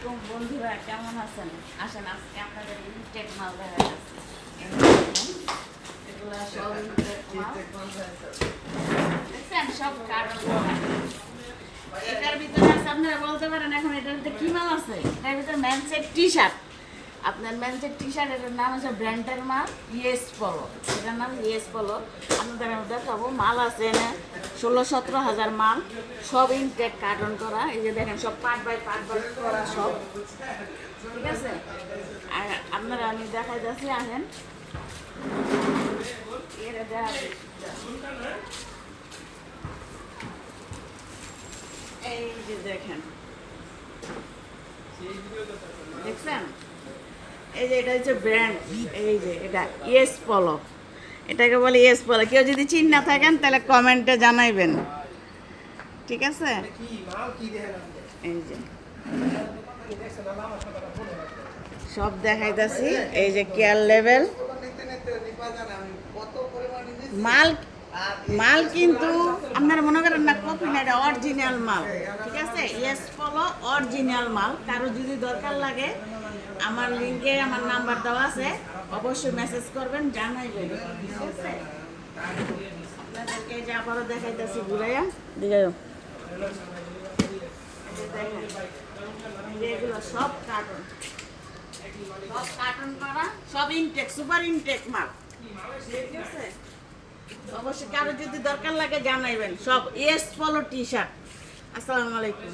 আলাইকুম বন্ধুরা, কেমন আছেন? আসেন আজকে আপনাদের ইনটেক মাল দেখা যাচ্ছে। এগুলো সব ইনটেক মাল দেখছেন, সব কার্টন। এটার ভিতরে আছে, আপনারা বলতে পারেন এখন এটার ভিতরে কি মাল আছে। এটার ভিতরে ম্যানসের টি শার্ট, আপনার ম্যানসের টি শার্ট, এটার নাম হচ্ছে ব্র্যান্ডের মাল ইয়েস পলো। এটার নাম ইয়েস পলো। আপনাদের আমি দেখাবো মাল আছে এনে 16-17 হাজার মাল, সব ইনটেক কার্টন করা। এই যে দেখেন, সব পার্ট বাই পার্ট করা সব, ঠিক আছে। আর আপনারা আমি দেখাই যাচ্ছি, আসেন এটা দেখা। এই যে দেখেন, দেখছেন, এই যে এটা হচ্ছে ব্র্যান্ড, এই যে এটা ইয়েস পলো, এটাকে বলে ইয়েস পলো। কেউ যদি চিন না থাকেন তাহলে কমেন্টে জানাইবেন, ঠিক আছে। এই যে সব দেখাইতেছি, এই যে কেয়ার লেভেল মাল। মাল কিন্তু আপনারা মনে করেন না কপি না, এটা অরিজিনাল মাল, ঠিক আছে। ইয়েস পলো অরিজিনাল মাল। কারো যদি দরকার লাগে আমার লিঙ্কে আমার নাম্বার দেওয়া আছে, অবশ্যই মেসেজ করবেন, জানাইবেন, ঠিক আছে। আপনাদেরকে যে আবারও দেখাইতেছি ঘুরাইয়া দিগাইও, এগুলো সব কার্টন, সব কার্টন করা, সব ইনটেক, সুপার ইনটেক মাল, ঠিক আছে। অবশ্যই কারো যদি দরকার লাগে জানাইবেন। সব ইয়েস পলো টি শার্ট। আসসালামু আলাইকুম।